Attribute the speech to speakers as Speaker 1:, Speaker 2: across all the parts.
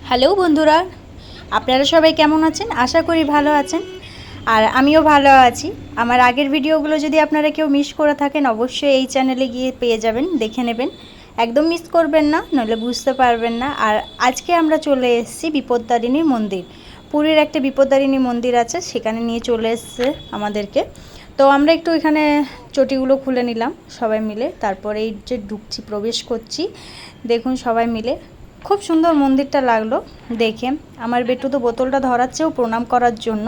Speaker 1: Hello বন্ধুরা, আপনারা সবাই কেমন আছেন? আশা করি ভালো আছেন। আর আমিও ভালো আছি। আমার আগের ভিডিওগুলো যদি আপনারা কেউ মিস করে থাকেন, অবশ্যই এই চ্যানেলে গিয়ে পেয়ে যাবেন, দেখে নেবেন। একদম মিস করবেন না, নইলে বুঝতে পারবেন না। আর আজকে আমরা চলে এসেছি বিপত্তারিণী মন্দির। পুরীর একটা বিপত্তারিণী মন্দির আছে, সেখানে নিয়ে চলে এসছে আমাদেরকে। তো আমরা একটু এখানে চটিগুলো খুলে নিলাম সবাই মিলে। তারপরে এই যে ঢুকছি, প্রবেশ করছি, দেখুন সবাই মিলে। খুব সুন্দর মন্দিরটা লাগলো দেখে। আমার বেটু তো বোতলটা ধরাচ্ছেও প্রণাম করার জন্য।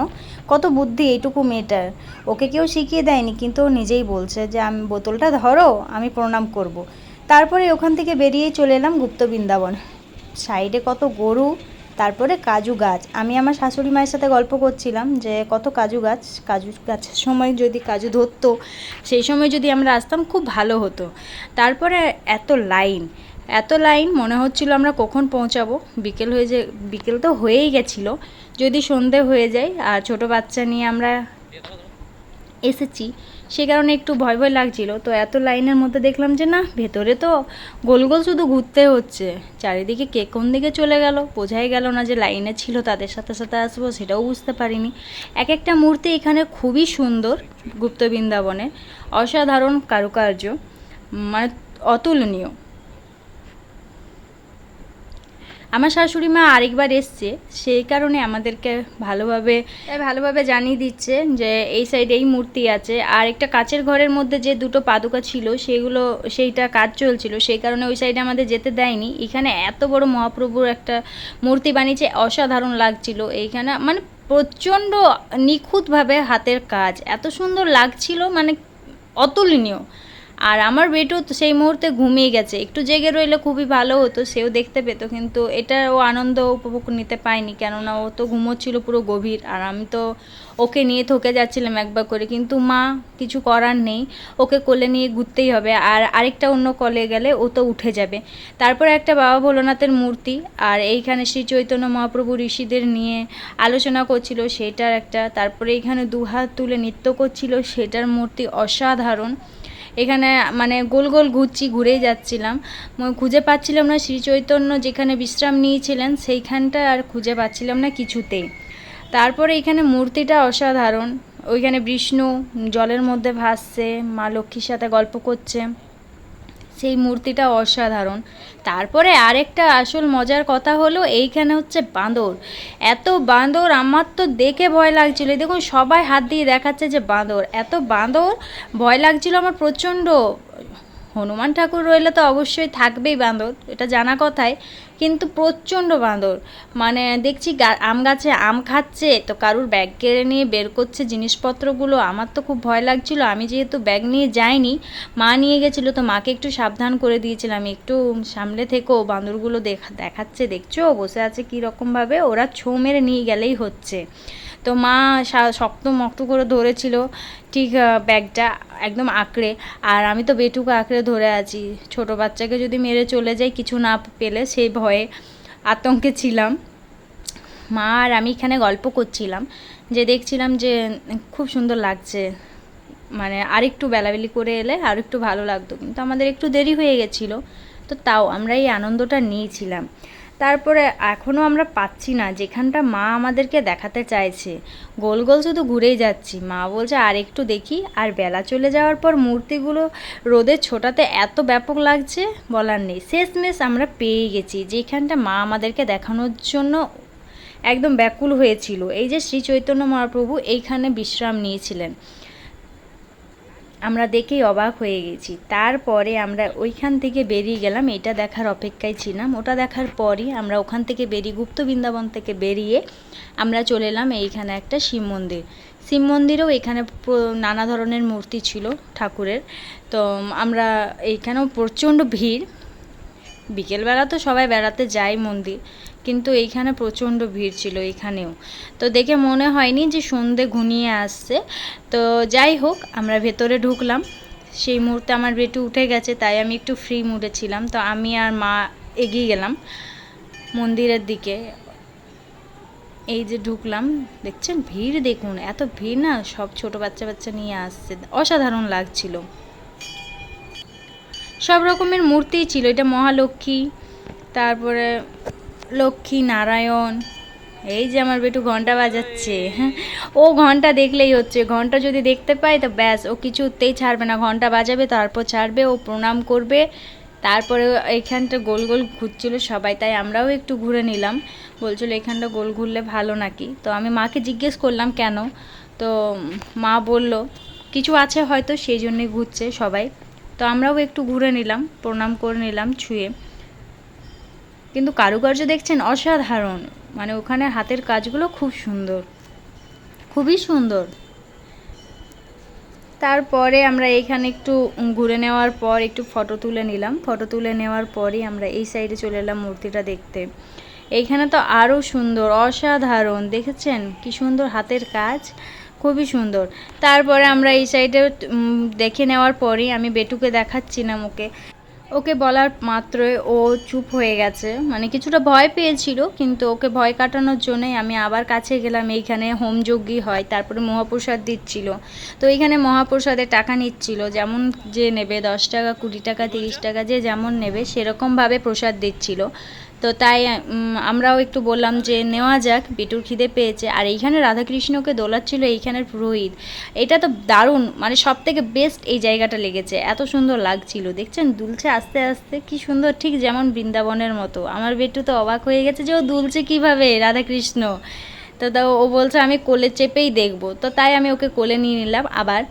Speaker 1: কত বুদ্ধি এইটুকু মেয়েটার! ওকে কেউ শিখিয়ে দেয়নি, কিন্তু ও নিজেই বলছে যে আমি বোতলটা ধরো, আমি প্রণাম করব। তারপরে ওখান থেকে বেরিয়েই চলে এলাম গুপ্ত বৃন্দাবন। সাইডে কত গরু, তারপরে কাজু গাছ। আমি আমার শাশুড়ি মায়ের সাথে গল্প করছিলাম যে কত কাজু গাছের সময় যদি কাজু ধরতো, সেই সময় যদি আমরা আসতাম খুব ভালো হতো। তারপরে এত লাইন মনে হচ্ছিল আমরা কখন পৌঁছাবো। বিকেল তো হয়েই গেছিলো, যদি সন্ধে হয়ে যায়। আর ছোট বাচ্চা নিয়ে আমরা এসেছি, সে কারণে একটু ভয় ভয় লাগছিল। তো এত লাইনের মধ্যে দেখলাম যে না, ভেতরে তো গোল গোল শুধু ঘুরতে হচ্ছে। চারিদিকে কে কোন দিকে চলে গেল বোঝাই গেল না। যে লাইনে ছিল তাদের সাথে সাথে আসবো সেটাও বুঝতে পারিনি। এক একটা মূর্তি এখানে খুবই সুন্দর। গুপ্ত বৃন্দাবনে অসাধারণ কারুকার্য, মানে অতুলনীয়। আমার শাশুড়ি মা আরেকবার এসছে, সেই কারণে আমাদেরকে ভালোভাবে জানিয়ে দিচ্ছে যে এই সাইডে এই মূর্তি আছে। আর একটা কাচের ঘরের মধ্যে যে দুটো পাদুকা ছিল, সেইটা কাজ চলছিল, সেই কারণে ওই সাইডে আমাদের যেতে দেয়নি। এখানে এত বড় মহাপ্রভুর একটা মূর্তি বানিয়েছে, অসাধারণ লাগছিল। এইখানে মানে প্রচণ্ড নিখুঁতভাবে হাতের কাজ, এত সুন্দর লাগছিল, মানে অতুলনীয়। আর আমার বেটু সেই মুহূর্তে ঘুমিয়ে গেছে। একটু জেগে রইলে খুবই ভালো হতো, সেও দেখতে পেতো, কিন্তু এটা ও আনন্দ উপভোগ নিতে পায়নি, কেননা ও তো ঘুমোচ্ছিল পুরো গভীর। আর আমি তো ওকে নিয়ে থকে যাচ্ছিলাম একবার করে, কিন্তু মা কিছু করার নেই, ওকে কোলে নিয়ে ঘুরতেই হবে। আর আরেকটা অন্য কলে গেলে ও তো উঠে যাবে। তারপরে একটা বাবা ভোলানাথের মূর্তি, আর এইখানে শ্রী চৈতন্য মহাপ্রভু ঋষিদের নিয়ে আলোচনা করছিল, সেটার একটা। তারপরে এইখানে দুহাত তুলে নৃত্য করছিল, সেটার মূর্তি অসাধারণ। এখানে মানে গোল গোল ঘুরেই যাচ্ছিলাম, খুঁজে পাচ্ছিলাম না শ্রী চৈতন্য যেখানে বিশ্রাম নিয়েছিলেন সেইখানটা, আর খুঁজে পাচ্ছিলাম না কিছুতেই। তারপরে এখানে মূর্তিটা অসাধারণ। ওইখানে বিষ্ণু জলের মধ্যে ভাসছে, মা লক্ষ্মীর সাথে গল্প করছে, সেই মূর্তিটা অসাধারণ। তারপরে আরেকটা আসল মজার কথা হলো, এইখানে হচ্ছে বাঁদর। এত বাঁদর, আমার তো দেখে ভয় লাগছিল। দেখুন সবাই হাত দিয়ে দেখাচ্ছে যে বাঁদর, এত বাঁদর, ভয় লাগছিল আমার প্রচণ্ড। হনুমান ঠাকুর রইলে তো অবশ্যই থাকবেই বাঁদর, এটা জানা কথাই, কিন্তু প্রচণ্ড বাঁদর। মানে দেখছি আম গাছে আম খাচ্ছে, তো কারুর ব্যাগ কেড়ে নিয়ে বের করছে জিনিসপত্রগুলো। আমার তো খুব ভয় লাগছিল। আমি যেহেতু ব্যাগ নিয়ে যাইনি, মা নিয়ে গেছিলো, তো মাকে একটু সাবধান করে দিয়েছিলাম, একটু সামলে থেকো, বাঁদরগুলো দেখাচ্ছে, দেখছো বসে আছে কীরকমভাবে, ওরা ছোঁ মেরে নিয়ে গেলেই হচ্ছে। তো মা শক্ত মক্ত করে ধরেছিল ঠিক ব্যাগটা একদম আঁকড়ে। আর আমি তো বেটুকে আঁকড়ে ধরে আছি, ছোট বাচ্চাকে যদি মেরে চলে যায় কিছু না পেলে, সেই ভয়ে আতঙ্কে ছিলাম। মা আর আমি এখানে গল্প করছিলাম, যে দেখছিলাম যে খুব সুন্দর লাগছে, মানে আরেকটু বেলাবেলি করে এলে আর একটু ভালো লাগতো, কিন্তু আমাদের একটু দেরি হয়ে গেছিলো। তো তাও আমরা এই আনন্দটা নিয়েছিলাম। তারপরে এখনও আমরা পাচ্ছি না যেখানটা মা আমাদেরকে দেখাতে চাইছে, গোল গোল শুধু ঘুরেই যাচ্ছি। মা বলছে আর একটু দেখি। আর বেলা চলে যাওয়ার পর মূর্তিগুলো রোদে ছোটাতে এত ব্যাপক লাগছে বলার নেই। শেষমেশ আমরা পেয়ে গেছি যেখানটা মা আমাদেরকে দেখানোর জন্য একদম ব্যাকুল হয়েছিল। এই যে শ্রী চৈতন্য মহাপ্রভু এইখানে বিশ্রাম নিয়েছিলেন, আমরা দেখেই অবাক হয়ে গেছি। তারপরে আমরা ওইখান থেকে বেরিয়ে গেলাম, এটা দেখার অপেক্ষায় ছিলাম। ওটা দেখার পরই আমরা ওখান থেকে গুপ্ত বৃন্দাবন থেকে বেরিয়ে আমরা চলে এলাম এইখানে একটা শিব মন্দিরেও এখানে নানা ধরনের মূর্তি ছিল ঠাকুরের। তো আমরা এইখানেও প্রচণ্ড ভিড়। বিকেলবেলা তো সবাই বেড়াতে যায় মন্দির, কিন্তু এইখানে প্রচণ্ড ভিড় ছিল এখানেও। তো দেখে মনে হয়নি যে সন্ধে ঘনিয়ে আসছে। তো যাই হোক, আমরা ভেতরে ঢুকলাম। সেই মুহূর্তে আমার বেটু উঠে গেছে, তাই আমি একটু ফ্রি মুডে ছিলাম। তো আমি আর মা এগিয়ে গেলাম মন্দিরের দিকে। এই যে ঢুকলাম, দেখছেন ভিড়, দেখুন এত ভিড় না, সব ছোট বাচ্চা নিয়ে আসছে, অসাধারণ লাগছিল। সব রকমের মূর্তিই ছিল। এটা মহালক্ষ্মী, তারপরে লক্ষ্মী নারায়ণ। এই যে আমার বেটু ঘন্টা বাজাচ্ছে, ও ঘন্টা দেখলেই হচ্ছে, ঘন্টা যদি দেখতে পায় তো ব্যাস, ও কিছুতেই ছাড়বে না, ঘন্টা বাজাবে তারপর ছাড়বে, ও প্রণাম করবে। তারপরে এইখানটা গোল গোল ঘুরছিল সবাই, তাই আমরাও একটু ঘুরে নিলাম। বলছিল এখানটা গোল ঘুরলে ভালো নাকি, তো আমি মাকে জিজ্ঞেস করলাম কেন, তো মা বলল কিছু আছে হয়তো, সেই জন্যই ঘুরছে সবাই। তো আমরাও একটু ঘুরে নিলাম, প্রণাম করে নিলাম ছুঁয়ে। কিন্তু কারুকার্য দেখছেন অসাধারণ, মানে ওখানে হাতের কাজগুলো খুব সুন্দর, খুবই সুন্দর। তারপরে আমরা এইখানে একটু ঘুরে নেওয়ার পর একটু ফটো তুলে নিলাম, ফটো তুলে নেওয়ার পরই আমরা এই সাইডে চলে এলাম মূর্তিটা দেখতে। এইখানে তো আরও সুন্দর, অসাধারণ, দেখেছেন কি সুন্দর হাতের কাজ, খুবই সুন্দর। তারপরে আমরা এই সাইডে দেখে নেওয়ার পরই আমি বেটুকে দেখাচ্ছিলাম ওকে, ওকে বলার মাত্রই ও চুপ হয়ে গেছে, মানে কিছুটা ভয় পেয়েছিল, কিন্তু ওকে ভয় কাটানোর জন্যই আমি আবার কাছে গেলাম। এইখানে হোমযজ্ঞ হয়, তারপরে মহাপ্রসাদ দিচ্ছিল, তো এইখানে মহাপ্রসাদে টাকা নিচ্ছিল, যেমন যে নেবে 10 টাকা 20 টাকা 30 টাকা যে যেমন নেবে সেরকমভাবে প্রসাদ দিচ্ছিল। তো তাই আমরাও একটু বললাম যে নেওয়া যাক, বিটুর খিদে পেয়েছে। আর এইখানে রাধাকৃষ্ণকে দোলাচ্ছিল এইখানের পুরোহিত, এটা তো দারুণ, মানে সব থেকে বেস্ট এই জায়গাটা লেগেছে, এত সুন্দর লাগছিল, দেখছেন দুলছে আস্তে আস্তে কি সুন্দর, ঠিক যেমন বৃন্দাবনের মতো। আমার বেটু তো অবাক হয়ে গেছে যে ও দুলছে কীভাবে রাধাকৃষ্ণ, তো ও বলছে আমি কোলে চেপেই দেখবো, তো তাই আমি ওকে কোলে নিয়ে নিলাম আবার।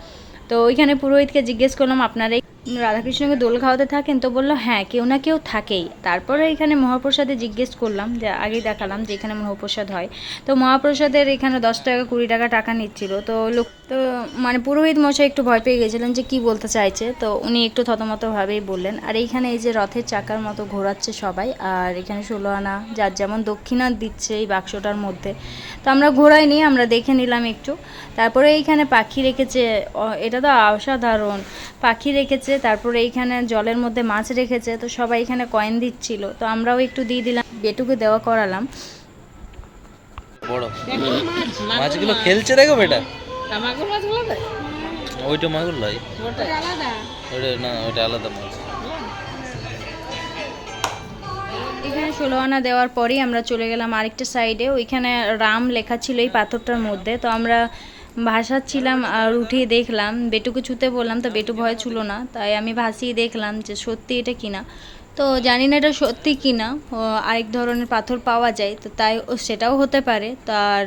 Speaker 1: তো ওইখানে পুরোহিতকে জিজ্ঞেস করলাম আপনারা রাধাকৃষ্ণকে দোল খাওয়াতে থাকেন, তো বললো হ্যাঁ কেউ না কেউ থাকেই। তারপরে এখানে মহাপ্রসাদে জিজ্ঞেস করলাম, যে আগেই দেখালাম যে এখানে মহাপ্রসাদ হয়, তো মহাপ্রসাদের এখানে 10 টাকা 20 টাকা টাকা নিচ্ছিল। তো লোক তো মানে পুরোহিত মশাই একটু ভয় পেয়ে গেছিলেন যে কি বলতে চাইছে, তো উনি একটু থতমতভাবেই বললেন। আর এইখানে এই যে রথের চাকার মতো ঘোরাচ্ছে সবাই, আর এখানে 16 আনা যার যেমন দক্ষিণা দিচ্ছে এই বাক্সটার মধ্যে, তো আমরা ঘোরাই নিয়ে আমরা দেখে নিলাম একটু। তারপরে এইখানে পাখি রেখেছে, এটা তো অসাধারণ, পাখি রেখেছে, তারপরে এইখানে জলের মধ্যে মাছ রেখেছে, তো সবাই এখানে কয়েন দিচ্ছিল, তো আমরাও একটু দিয়ে দিলাম, বেটুকে দেওয়া করালাম।
Speaker 2: বড় মাছগুলো খেলছে, দেখো বেটা,
Speaker 3: মাগুর মাছগুলো দেয়,
Speaker 2: ওইটা মাগুর লয়,
Speaker 3: ওটা আলাদা,
Speaker 2: ওইটা না, ওইটা আলাদা মাছ।
Speaker 1: এখানে 16 আনা দেওয়ার পরেই আমরা চলে গেলাম আরেকটা সাইডে, ওইখানে রাম লেখা ছিল এই পাথরটার মধ্যে, তো আমরা ভাসাচ্ছিলাম আর উঠিয়ে দেখলাম, বেটুকে ছুতে বললাম, তো বেটু ভয় ছিল না, তাই আমি ভাসিয়ে দেখলাম যে সত্যি এটা কিনা। তো জানি না এটা সত্যি কিনা, আরেক ধরনের পাথর পাওয়া যায়, তো তাই সেটাও হতে পারে, তার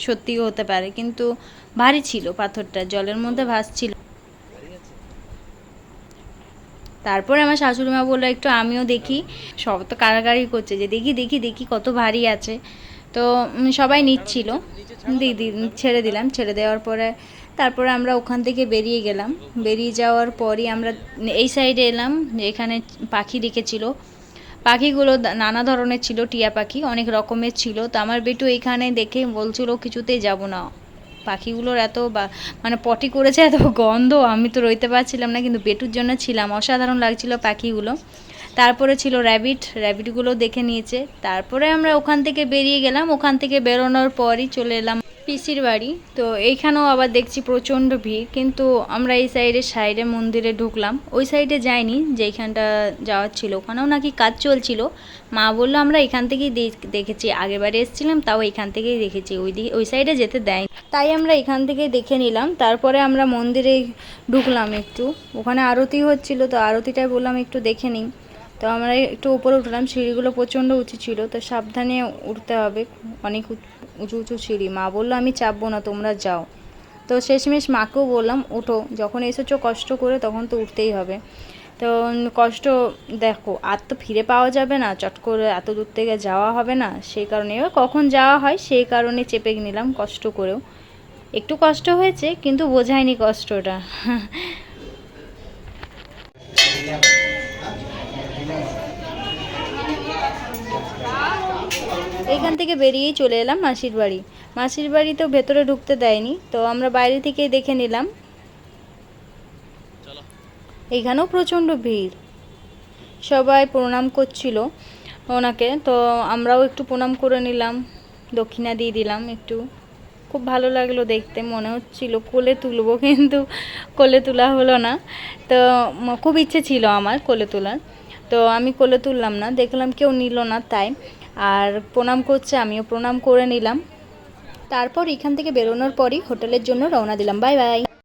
Speaker 1: সত্যিও হতে পারে, কিন্তু ভারী ছিল পাথরটা, জলের মধ্যে ভাসছিল। তারপরে আমার শাশুড়ি মা বললো একটু আমিও দেখি, সব তো কাড়াকাড়ি করছে যে দেখি দেখি দেখি কত ভারী আছে, তো সবাই নিচ্ছিল, দিদি ছেড়ে দিলাম, ছেড়ে দেওয়ার পরে তারপরে আমরা ওখান থেকে বেরিয়ে গেলাম। বেরিয়ে যাওয়ার পরই আমরা এই সাইডে এলাম, এখানে পাখি রেখেছিল, পাখিগুলো নানা ধরনের ছিল, টিয়া পাখি অনেক রকমের ছিল। তো আমার বেটু এইখানে দেখে বলছিল কিছুতেই যাব না, পাখিগুলোর এত মানে পটি করেছে, এত গন্ধ, আমি তো রইতে পারছিলাম না, কিন্তু বেটুর জন্য ছিলাম, অসাধারণ লাগছিল পাখিগুলো। তারপরে ছিল র্যাবিটগুলো দেখে নিয়েছে। তারপরে আমরা ওখান থেকে বেরিয়ে গেলাম, ওখান থেকে বেরোনোর পরই চলে এলাম পিসির বাড়ি। তো এইখানেও আবার দেখছি প্রচণ্ড ভিড়, কিন্তু আমরা এই সাইডে মন্দিরে ঢুকলাম, ওই সাইডে যাইনি, যেইখানটা যাওয়ার ছিল ওখানেও নাকি কাজ চলছিল। মা বললো আমরা এখান থেকেই দেখেছি, আগেরবারে এসেছিলাম তাও এখান থেকেই দেখেছি, ওই সাইডে যেতে দেয়, তাই আমরা এখান থেকেই দেখে নিলাম। তারপরে আমরা মন্দিরে ঢুকলাম একটু, ওখানে আরতি হচ্ছিল, তো আরতিটাই বললাম একটু দেখে নিই। তো আমরা একটু উপরে উঠলাম, সিঁড়িগুলো প্রচণ্ড উঁচু ছিল, তো সাবধানে উঠতে হবে, অনেক উঁচু উঁচু সিঁড়ি। মা বললো আমি চাপবো না, তোমরা যাও। তো শেষমেশ মাকেও বললাম ওঠো, যখন এসেছো কষ্ট করে তখন তো উঠতেই হবে। তো কষ্ট দেখো, আর তো ফিরে পাওয়া যাবে না, চট করে এত দূর থেকে যাওয়া হবে না, সেই কারণে এবার কখন যাওয়া হয় সেই কারণে চেপে নিলাম কষ্ট করেও। একটু কষ্ট হয়েছে কিন্তু বোঝায়নি কষ্টটা। এইখান থেকে বেরিয়েই চলে এলাম মাসির বাড়ি। মাসির বাড়িতেও ভেতরে ঢুকতে দেয়নি, তো আমরা বাইরে থেকেই দেখে নিলাম। এইখানেও প্রচণ্ড ভিড়, সবাই প্রণাম করছিল ওনাকে, তো আমরাও একটু প্রণাম করে নিলাম, দক্ষিণা দিয়ে দিলাম একটু। খুব ভালো লাগলো দেখতে, মনে হচ্ছিল কোলে তুলবো, কিন্তু কোলে তোলা হলো না। তো খুব ইচ্ছে ছিল আমার কোলে তোলার, তো আমি কোলে তুললাম না, দেখলাম কেউ নিল না, তাই আর প্রণাম করছে, আমিও প্রণাম করে নিলাম। তারপর এখান থেকে বেরোনোর পরই হোটেলের জন্য রওনা দিলাম। Bye bye.